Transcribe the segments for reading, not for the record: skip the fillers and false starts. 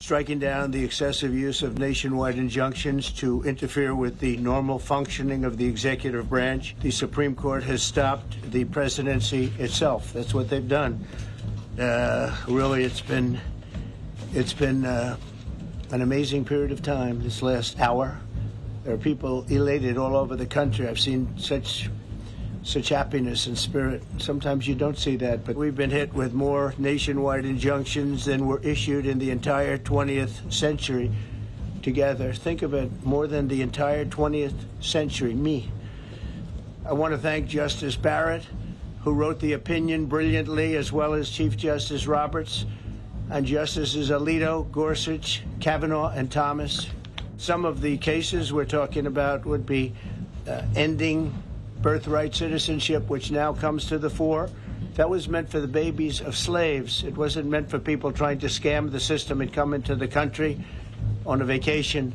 striking down the excessive use of nationwide injunctions to interfere with the normal functioning of the executive branch. The Supreme Court has stopped the presidency itself. That's what they've done. Really, it's been an amazing period of time this last hour. There are people elated all over the country. I've seen such happiness and spirit. Sometimes you don't see that, but we've been hit with more nationwide injunctions than were issued in the entire 20th century together. Think of it, more than the entire 20th century, me. I want to thank Justice Barrett, who wrote the opinion brilliantly, as well as Chief Justice Roberts, and Justices Alito, Gorsuch, Kavanaugh, and Thomas. Some of the cases we're talking about would be ending birthright citizenship, which now comes to the fore. That was meant for the babies of slaves. It wasn't meant for people trying to scam the system and come into the country on a vacation.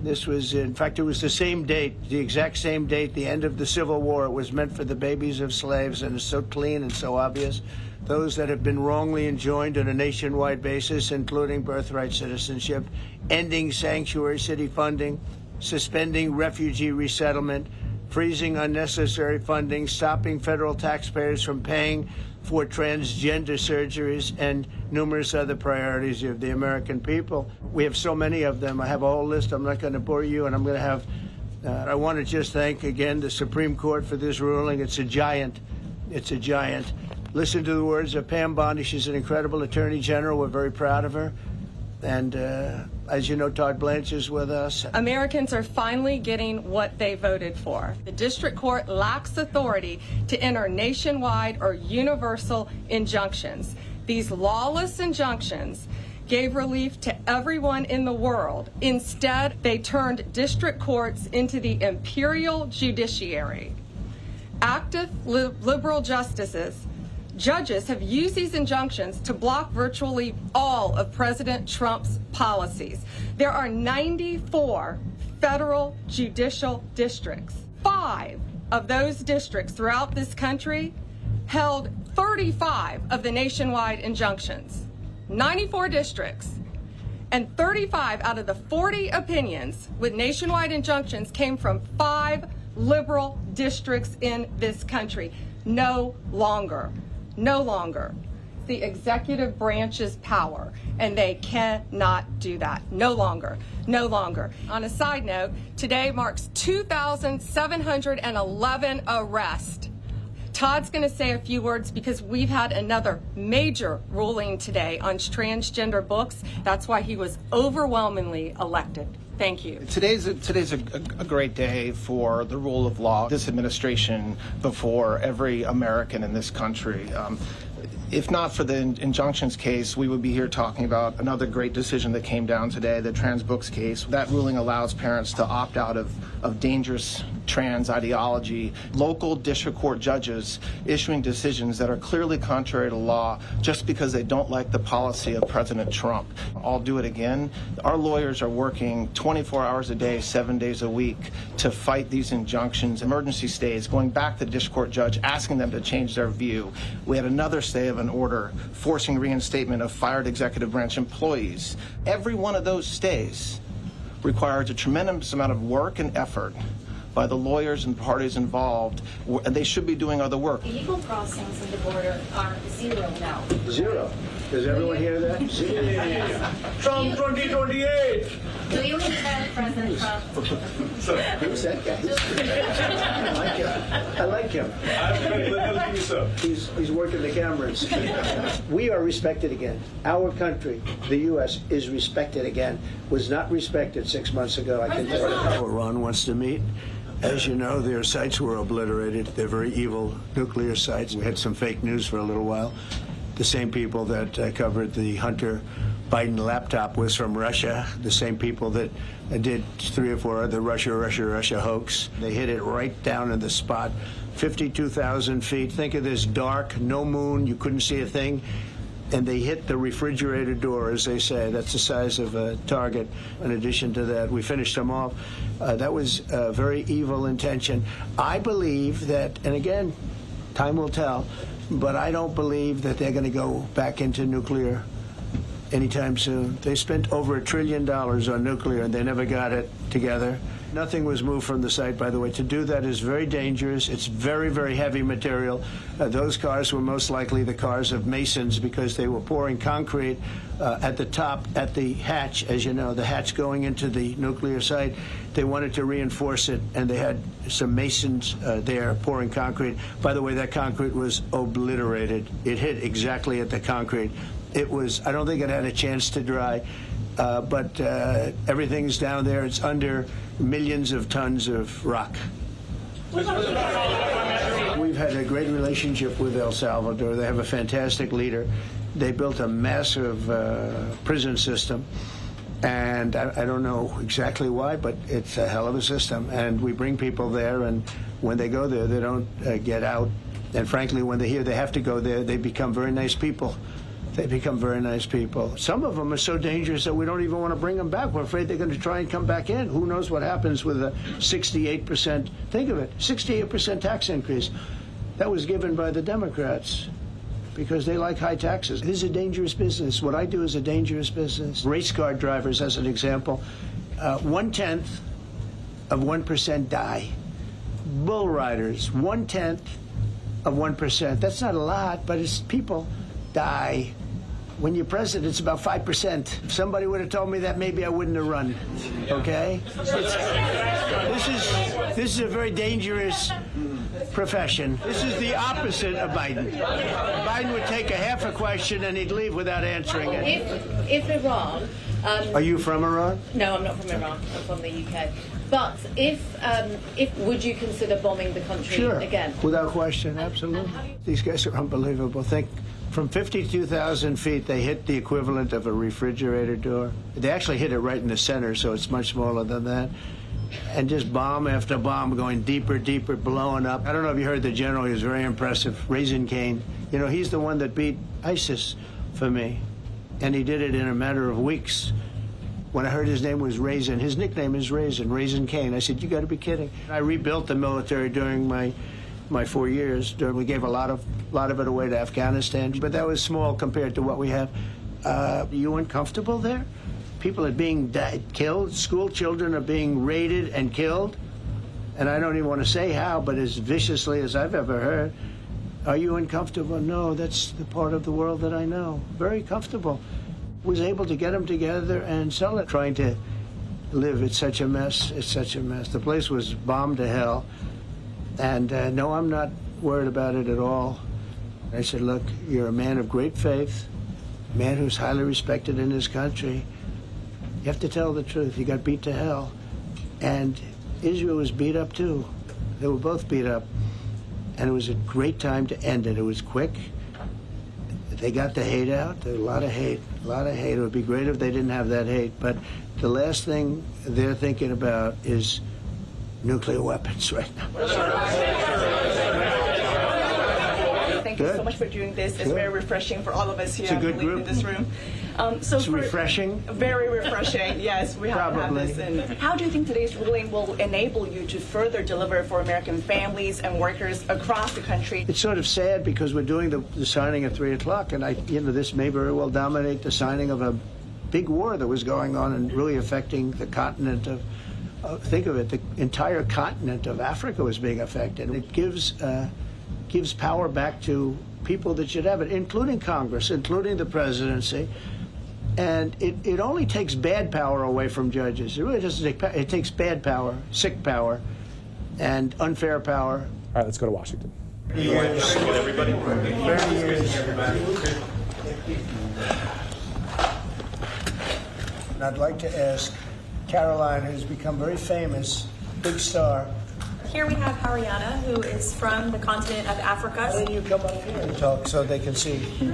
This was, in fact, it was the same date, the exact same date, the end of the Civil War. It was meant for the babies of slaves, and it's so clean and so obvious. Those that have been wrongly enjoined on a nationwide basis, including birthright citizenship, ending sanctuary city funding, suspending refugee resettlement, freezing unnecessary funding, stopping federal taxpayers from paying for transgender surgeries, and numerous other priorities of the American people. We have so many of them. I have a whole list. I'm not going to bore you, and I'm going to have, I want to just thank again the Supreme Court for this ruling. It's a giant. It's a giant. Listen to the words of Pam Bondi. She's an incredible Attorney General. We're very proud of her. And as you know, Todd Blanche is with us. Americans are finally getting what they voted for. The district court lacks authority to enter nationwide or universal injunctions. These lawless injunctions gave relief to everyone in the world. Instead, they turned district courts into the imperial judiciary. Active liberal judges have used these injunctions to block virtually all of President Trump's policies. There are 94 federal judicial districts. 5 of those districts throughout this country held 35 of the nationwide injunctions. 94 districts. And 35 out of the 40 opinions with nationwide injunctions came from 5 liberal districts in this country. No longer. No longer. The executive branch's power, and they cannot do that. No longer. No longer. On a side note, today marks 2,711 arrests. Todd's going to say a few words because we've had another major ruling today on transgender books. That's why he was overwhelmingly elected. Thank you. Today's a great day for the rule of law. This administration before every American in this country. If not for the injunctions case, we would be here talking about another great decision that came down today, the trans books case. That ruling allows parents to opt out of dangerous trans ideology. Local district court judges issuing decisions that are clearly contrary to law just because they don't like the policy of President Trump. I'll do it again. Our lawyers are working 24 hours a day, 7 days a week to fight these injunctions, emergency stays, going back to the district court judge, asking them to change their view. We had another stay of an order forcing reinstatement of fired executive branch employees. Every one of those stays requires a tremendous amount of work and effort by the lawyers and parties involved, and they should be doing other work. Illegal crossings in the border are 0 now. 0. Does everyone hear that? 0. Trump 2028. Do you expect President Trump? Who's that guy? I like him. He's working the cameras. We are respected again. Our country, the U.S., is respected again. Was not respected 6 months ago, I can tell you. Iran wants to meet. As you know, their sites were obliterated. They're very evil nuclear sites. We had some fake news for a little while. The same people that covered the Hunter Biden laptop was from Russia. The same people that did 3 or 4 other Russia hoax. They hit it right down in the spot. 52,000 feet. Think of this dark, no moon. You couldn't see a thing. And they hit the refrigerator door, as they say. That's the size of a target. In addition to that, we finished them off. That was a very evil intention. I believe that, and again, time will tell, but I don't believe that they're going to go back into nuclear anytime soon. They spent over $1 trillion on nuclear, and they never got it together. Nothing was moved from the site, by the way. To do that is very dangerous. It's very, very heavy material. Those cars were most likely the cars of masons because they were pouring concrete at the top, at the hatch, as you know, the hatch going into the nuclear site. They wanted to reinforce it, and they had some masons there pouring concrete. By the way, that concrete was obliterated. It hit exactly at the concrete. It was, I don't think it had a chance to dry. But everything's down there. It's under millions of tons of rock. We've had a great relationship with El Salvador. They have a fantastic leader. They built a massive prison system. And I don't know exactly why, but it's a hell of a system. And we bring people there, and when they go there, they don't get out. And frankly, when they hear they have to go there, they become very nice people. They become very nice people. Some of them are so dangerous that we don't even want to bring them back. We're afraid they're going to try and come back in. Who knows what happens with a 68%, think of it, 68% tax increase. That was given by the Democrats because they like high taxes. This is a dangerous business. What I do is a dangerous business. Race car drivers, as an example, 1/10 of 1% die. Bull riders, 1/10 of 1%. That's not a lot, but it's people die. When you're president, it's about 5%. If somebody would have told me that, maybe I wouldn't have run. Okay? This is a very dangerous profession. This is the opposite of Biden. Biden would take a half a question and he'd leave without answering it. If Iran... Are you from Iran? No, I'm not from Iran. I'm from the UK. But if would you consider bombing the country again? Sure, without question, absolutely. These guys are unbelievable. Think, from 52,000 feet, they hit the equivalent of a refrigerator door. They actually hit it right in the center, so it's much smaller than that. And just bomb after bomb going deeper, deeper, blowing up. I don't know if you heard the general. He was very impressive. Raisin Cane. You know, he's the one that beat ISIS for me. And he did it in a matter of weeks. When I heard his name was Raisin, his nickname is Raisin Cane. I said, you got to be kidding. I rebuilt the military during my 4 years. We gave a lot of it away to Afghanistan, but that was small compared to what we have. Are you uncomfortable there? People are being killed. School children are being raided and killed. And I don't even want to say how, but as viciously as I've ever heard. Are you uncomfortable? No, that's the part of the world that I know. Very comfortable. Was able to get them together and sell it. Trying to live, it's such a mess. It's such a mess. The place was bombed to hell. And no, I'm not worried about it at all. I said, look, you're a man of great faith, a man who's highly respected in this country. You have to tell the truth. You got beat to hell. And Israel was beat up too. They were both beat up. And it was a great time to end it. It was quick. They got the hate out. There was a lot of hate, a lot of hate. It would be great if they didn't have that hate. But the last thing they're thinking about is nuclear weapons right now. Thank you so much for doing this. It's very refreshing for all of us here in this room. It's refreshing? Very refreshing, yes. We have to have this. And how do you think today's ruling will enable you to further deliver for American families and workers across the country? It's sort of sad because we're doing the signing at 3 o'clock, and this may very well dominate the signing of a big war that was going on and really affecting the continent of, think of it, the entire continent of Africa was being affected. It gives power back to people that should have it, including Congress, including the presidency. And it only takes bad power away from judges. It really doesn't take power. It takes bad power, sick power, and unfair power. All right, let's go to Washington. Years. Everybody. 30 years. And I'd like to ask Caroline, who's become very famous, big star. Here we have Ariana, who is from the continent of Africa. Why don't you come up here and talk so they can see? Sure.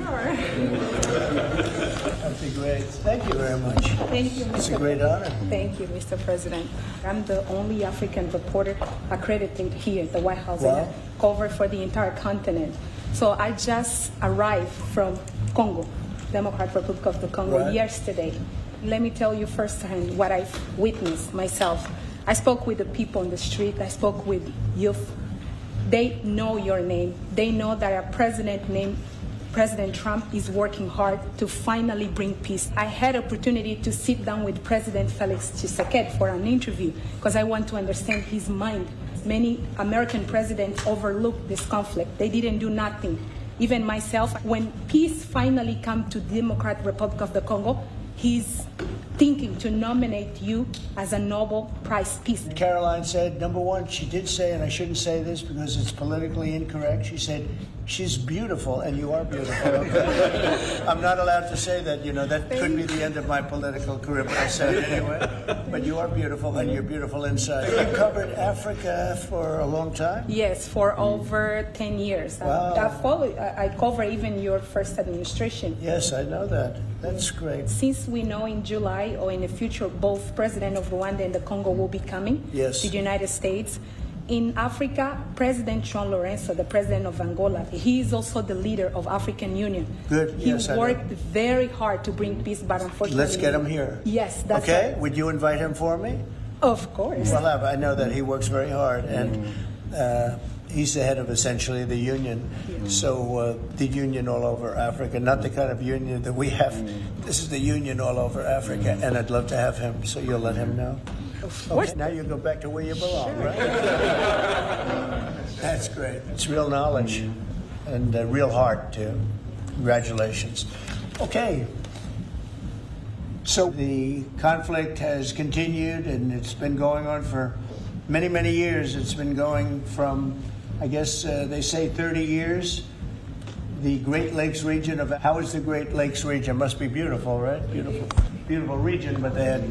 That'd be great. Thank you very much. Thank you, Mr. It's a great honor. Thank you, Mr. President. I'm the only African reporter accredited here at the White House. Wow. And I cover for the entire continent. So I just arrived from Congo, Democratic Republic of the Congo, yesterday. Let me tell you firsthand what I've witnessed myself. I spoke with the people on the street. I spoke with youth. They know your name. They know that a president named President Trump is working hard to finally bring peace. I had opportunity to sit down with President Felix Tshisekedi for an interview because I want to understand his mind. Many American presidents overlooked this conflict. They didn't do nothing. Even myself, when peace finally comes to Democratic Republic of the Congo, he's thinking to nominate you as a Nobel Prize Peace. Caroline said, number one, she did say, and I shouldn't say this because it's politically incorrect, she said, she's beautiful, and you are beautiful. I'm not allowed to say that, that could be the end of my political career, but I said it anyway. But you are beautiful, and you're beautiful inside. You covered Africa for a long time? Yes, for over 10 years. Wow. I cover even your first administration. Yes, I know that. That's great. Since we know in July or in the future, both President of Rwanda and the Congo will be coming to the United States. In Africa, President João Lourenço, the president of Angola, he is also the leader of African Union. Good. He Yes, worked very hard to bring peace, but unfortunately... Let's get him here. Yes, that's okay? right. Would you invite him for me? Of course. Well, I know that he works very hard, and he's the head of essentially the union. So the union all over Africa, not the kind of union that we have. This is the union all over Africa, and I'd love to have him, so you'll let him know. Okay, now you go back to where you belong, right? That's great. It's real knowledge and real heart, too. Congratulations. Okay. So the conflict has continued, and it's been going on for many, many years. It's been going from, I guess they say 30 years. The Great Lakes region of, how is the Great Lakes region? Must be beautiful, right? Beautiful, beautiful region, but they had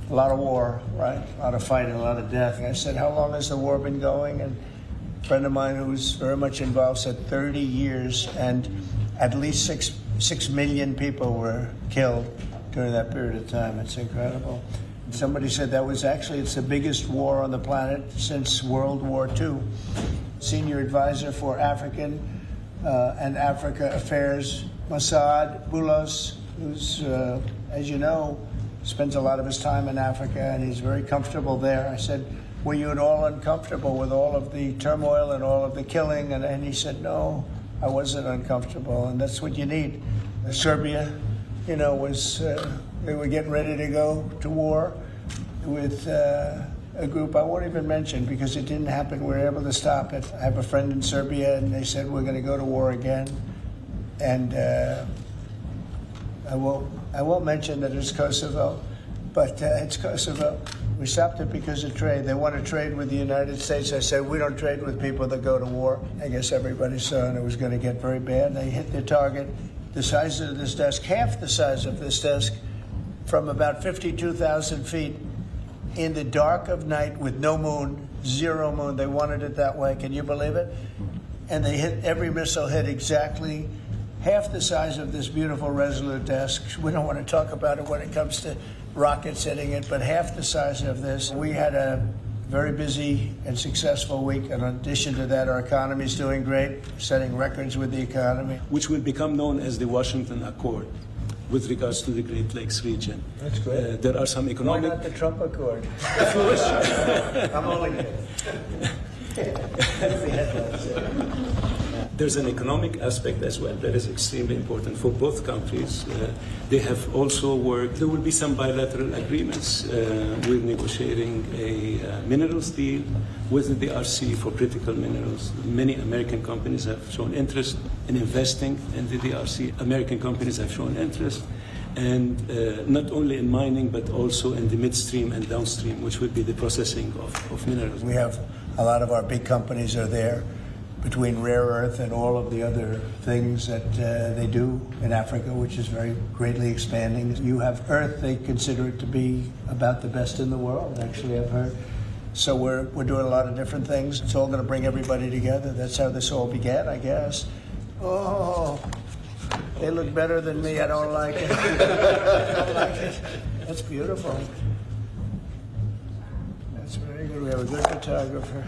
a lot of war, right? A lot of fighting, a lot of death. And I said, how long has the war been going? And a friend of mine who's very much involved said 30 years, and at least 6 million people were killed during that period of time. It's incredible. Somebody said that was actually, it's the biggest war on the planet since World War II. Senior advisor for African and Africa Affairs, Mossad Boulos, who's, as you know, spends a lot of his time in Africa, and he's very comfortable there. I said, were you at all uncomfortable with all of the turmoil and all of the killing? And he said, no, I wasn't uncomfortable, and that's what you need. Serbia, was, they were getting ready to go to war with a group I won't even mention because it didn't happen. We were able to stop it. I have a friend in Serbia, and they said, we're going to go to war again. And I won't mention that it's Kosovo, but it's Kosovo. We stopped it because of trade. They want to trade with the United States. I said, we don't trade with people that go to war. I guess everybody saw, and it was going to get very bad. They hit their target, the size of this desk, half the size of this desk, from about 52,000 feet in the dark of night with no moon, zero moon. They wanted it that way. Can you believe it? And they hit, every missile hit exactly half the size of this beautiful Resolute desk. We don't want to talk about it when it comes to rockets hitting it, but half the size of this. We had a very busy and successful week, and in addition to that, our economy is doing great, setting records with the economy. Which will become known as the Washington Accord with regards to the Great Lakes region. That's great. There are some economic... Why not the Trump Accord? If you wish. I'm only kidding. There's an economic aspect as well that is extremely important for both countries. They have also worked. There will be some bilateral agreements. We're negotiating a minerals deal with the DRC for critical minerals. Many American companies have shown interest in investing in the DRC. American companies have shown interest, and not only in mining, but also in the midstream and downstream, which would be the processing of minerals. We have a lot of our big companies are there, between rare earth and all of the other things that they do in Africa, which is very greatly expanding. You have earth, they consider it to be about the best in the world, actually, I've heard. So we're doing a lot of different things. It's all going to bring everybody together. That's how this all began, I guess. Oh, they look better than me. I don't like it. I don't like it. That's beautiful. That's very good. We have a good photographer.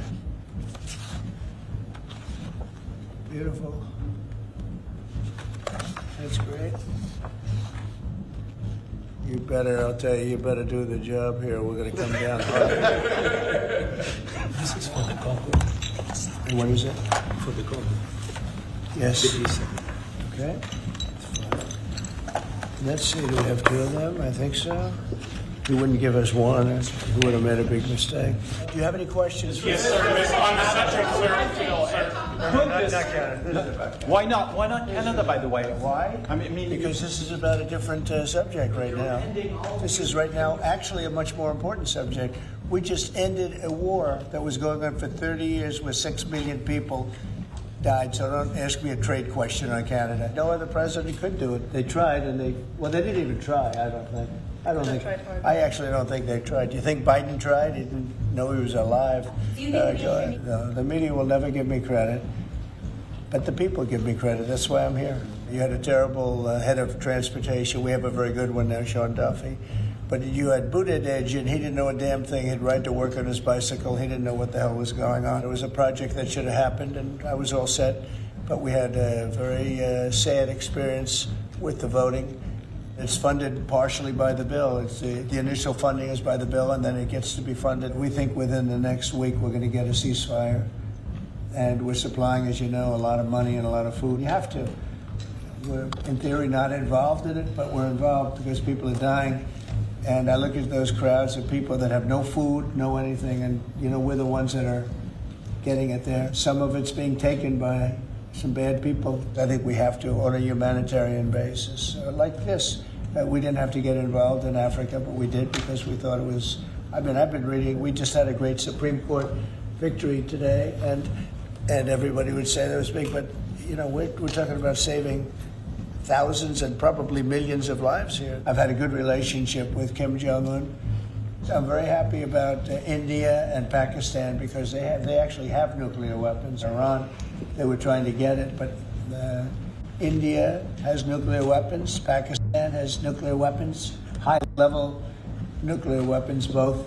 Beautiful. That's great. You better, I'll tell you better do the job here. We're going to come down hard. This is for the Congo. And what is it? For the Congo. Yes. The east. Okay. Let's see, do we have two of them? I think so. He wouldn't give us one. He would have made a big mistake. Do you have any questions? Yes, sir. On the subject, Why not? Why not Canada, by the way? Why? I mean, because this is about a different subject right now. This is right now actually a much more important subject. We just ended a war that was going on for 30 years where 6 million people died. So don't ask me a trade question on Canada. No other president could do it. They tried and they didn't even try, I don't think. I actually don't think they tried. Do you think Biden tried? He didn't know he was alive. Do you think No, the media will never give me credit, but the people give me credit. That's why I'm here. You had a terrible head of transportation. We have a very good one now, Sean Duffy. But you had Buttigieg, and he didn't know a damn thing. He'd ride to work on his bicycle. He didn't know what the hell was going on. It was a project that should have happened, and I was all set. But we had a very sad experience with the voting. It's funded partially by the bill. It's the initial funding is by the bill, and then it gets to be funded. We think within the next week we're going to get a ceasefire. And we're supplying, as you know, a lot of money and a lot of food. You have to. We're, in theory, not involved in it, but we're involved because people are dying. And I look at those crowds of people that have no food, no anything, and, you know, we're the ones that are getting it there. Some of it's being taken by some bad people. I think we have to, on a humanitarian basis. Like this, we didn't have to get involved in Africa, but we did because we thought it was, I've been reading, we just had a great Supreme Court victory today, and everybody would say that was big, but, you know, we're talking about saving thousands and probably millions of lives here. I've had a good relationship with Kim Jong-un. I'm very happy about India and Pakistan because they actually have nuclear weapons. Iran, they were trying to get it, but India has nuclear weapons. Pakistan has nuclear weapons, high-level nuclear weapons, both.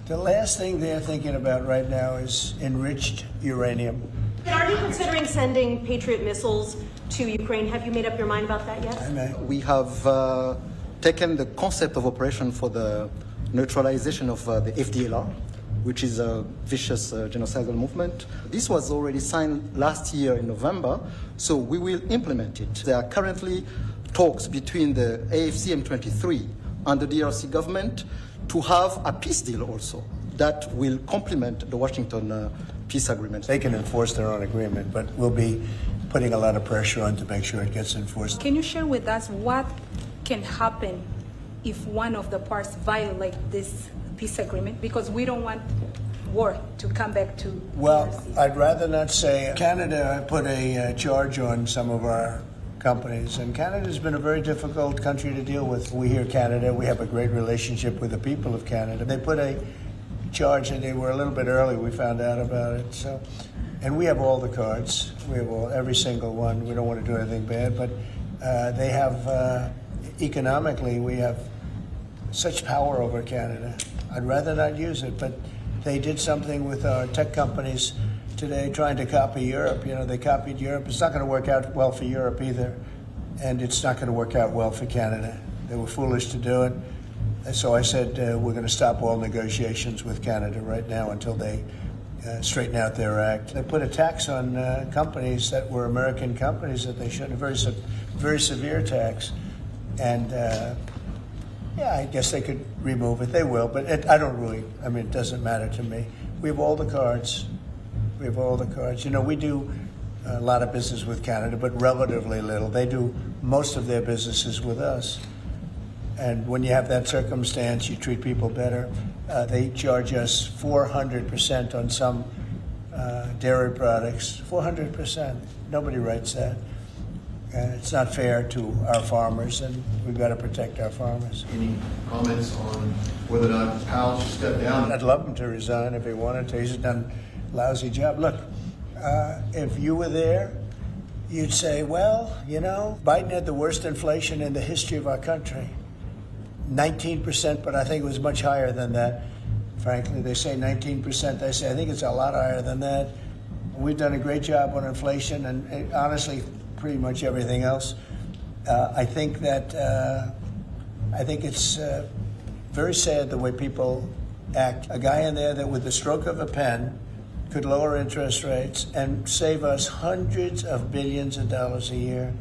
The last thing they're thinking about right now is enriched uranium. Are you considering sending Patriot missiles to Ukraine? Have you made up your mind about that yet? We have taken the concept of operation for the neutralization of the FDLR, which is a vicious genocidal movement. This was already signed last year in November, so we will implement it. There are currently talks between the AFC M23 and the DRC government to have a peace deal also that will complement the Washington peace agreement. They can enforce their own agreement, but we'll be putting a lot of pressure on to make sure it gets enforced. Can you share with us what can happen if one of the parts violate this peace agreement? Because we don't want war to come back to Well, DRC. I'd rather not say. Canada put a charge on some of our companies, and Canada's been a very difficult country to deal with. We hear Canada, we have a great relationship with the people of Canada. They put a charge, and they were a little bit early, we found out about it. So, and we have all the cards. We have every single one. We don't want to do anything bad, but they have, economically, we have such power over Canada. I'd rather not use it, but they did something with our tech companies today trying to copy Europe. You know, they copied Europe. It's not going to work out well for Europe either, and it's not going to work out well for Canada. They were foolish to do it. And so I said we're going to stop all negotiations with Canada right now until they straighten out their act. They put a tax on companies that were American companies that they shouldn't, a very severe tax. And yeah, I guess they could remove it. They will, but I don't really, I mean, it doesn't matter to me. We have all the cards. We have all the cards. You know, we do a lot of business with Canada, but relatively little. They do most of their businesses with us. And when you have that circumstance, you treat people better. They charge us 400% on some dairy products. 400%. Nobody writes that. It's not fair to our farmers, and we've got to protect our farmers. Any comments on whether or not Powell should step down? I'd love him to resign if he wanted to. He's done a lousy job. Look, if you were there, you'd say, well, you know, Biden had the worst inflation in the history of our country. 19%, but I think it was much higher than that. Frankly, they say 19%. I say I think it's a lot higher than that. We've done a great job on inflation, and honestly, pretty much everything else. I think it's very sad the way people act. A guy in there that with the stroke of a pen could lower interest rates and save us hundreds of billions of dollars a year.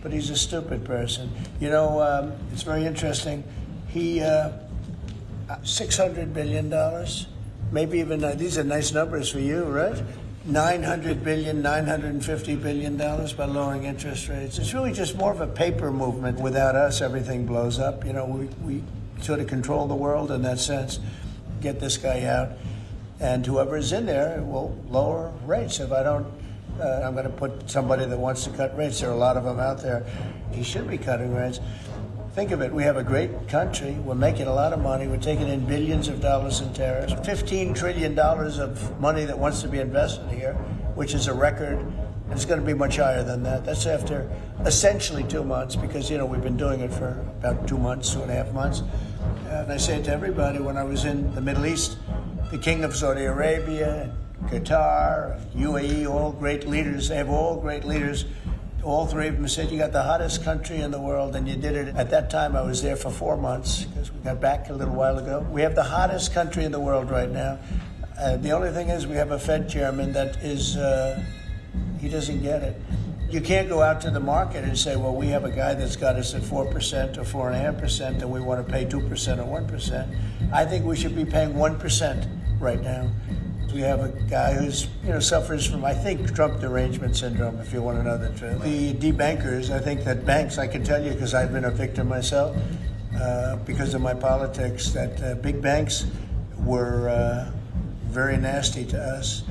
but he's a stupid person. You know, it's very interesting. He, $600 billion, maybe even, these are nice numbers for you, right? $900 billion, $950 billion by lowering interest rates. It's really just more of a paper movement. Without us, everything blows up. You know, we sort of control the world in that sense. Get this guy out, and whoever is in there will lower rates. If I don't, I'm going to put somebody that wants to cut rates. There are a lot of them out there. He should be cutting rates. Think of it, we have a great country, we're making a lot of money, we're taking in billions of dollars in tariffs, $15 trillion of money that wants to be invested here, which is a record, and it's going to be much higher than that. That's after essentially 2 months, because, you know, we've been doing it for about 2 months, 2.5 months. And I say it to everybody, when I was in the Middle East, the King of Saudi Arabia, Qatar, UAE, all great leaders, they have all great leaders. All three of them said, you got the hottest country in the world, and you did it. At that time, I was there for 4 months, because we got back a little while ago. We have the hottest country in the world right now. The only thing is we have a Fed chairman that is, he doesn't get it. You can't go out to the market and say, well, we have a guy that's got us at 4% or 4.5%, and we want to pay 2% or 1%. I think we should be paying 1% right now. We have a guy who's, you know, suffers from, I think, Trump derangement syndrome, if you want to know the truth. The debankers, I think that banks, I can tell you because I've been a victim myself, because of my politics, that big banks were very nasty to us.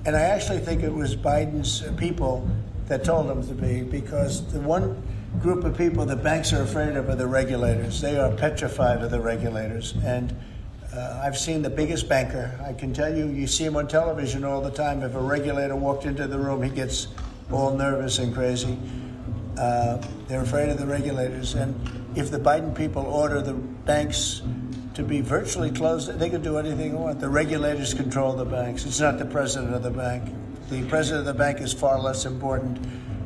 And I actually think it was Biden's people that told them to be, because the one group of people that banks are afraid of are the regulators. They are petrified of the regulators. And I've seen the biggest banker. I can tell you, you see him on television all the time. If a regulator walked into the room, he gets all nervous and crazy. They're afraid of the regulators. And if the Biden people order the banks to be virtually closed, they can do anything they want. The regulators control the banks. It's not the president of the bank. The president of the bank is far less important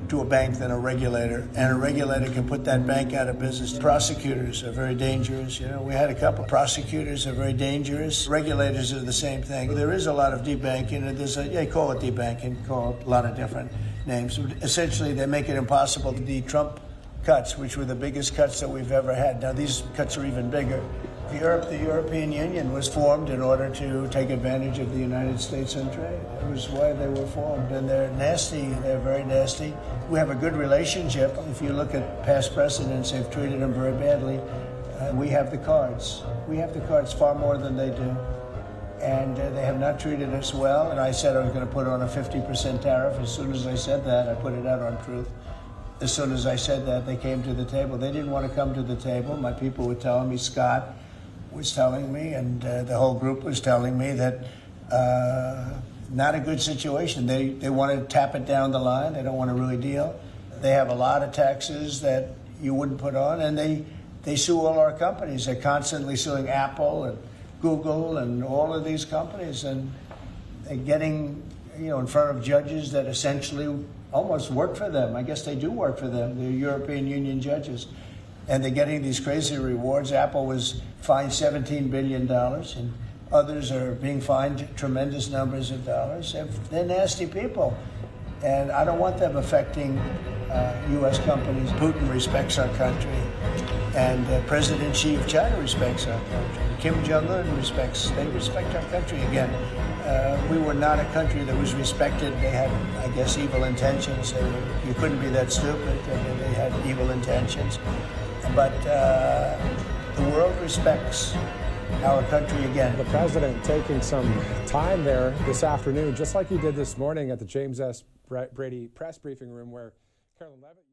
to a bank than a regulator, and a regulator can put that bank out of business. Prosecutors are very dangerous. You know, we had a couple. Prosecutors are very dangerous. Regulators are the same thing. There is a lot of debanking, and they call it debanking, call it a lot of different names. Essentially, they make it impossible. The Trump cuts, which were the biggest cuts that we've ever had. Now, these cuts are even bigger. The European Union was formed in order to take advantage of the United States and trade. That was why they were formed, and they're nasty. They're very nasty. We have a good relationship. If you look at past presidents, they've treated them very badly. We have the cards. We have the cards far more than they do. And they have not treated us well. And I said I was going to put on a 50% tariff. As soon as I said that, I put it out on Truth. As soon as I said that, they came to the table. They didn't want to come to the table. My people were telling me, Scott was telling me, and the whole group was telling me that not a good situation. They want to tap it down the line. They don't want to really deal. They have a lot of taxes that you wouldn't put on, and they sue all our companies. They're constantly suing Apple and Google and all of these companies, and they're getting, you know, in front of judges that essentially almost work for them. I guess they do work for them. They're European Union judges. And they're getting these crazy rewards. Apple was fined $17 billion, and others are being fined tremendous numbers of dollars. They're nasty people, and I don't want them affecting U.S. companies. Putin respects our country, and President Xi of China respects our country. Kim Jong-un they respect our country again. We were not a country that was respected. They had, I guess, evil intentions. You couldn't be that stupid. They had evil intentions. But the world respects our country again. The president taking some time there this afternoon, just like he did this morning at the James S. Brady press briefing room, where Carolyn Levitt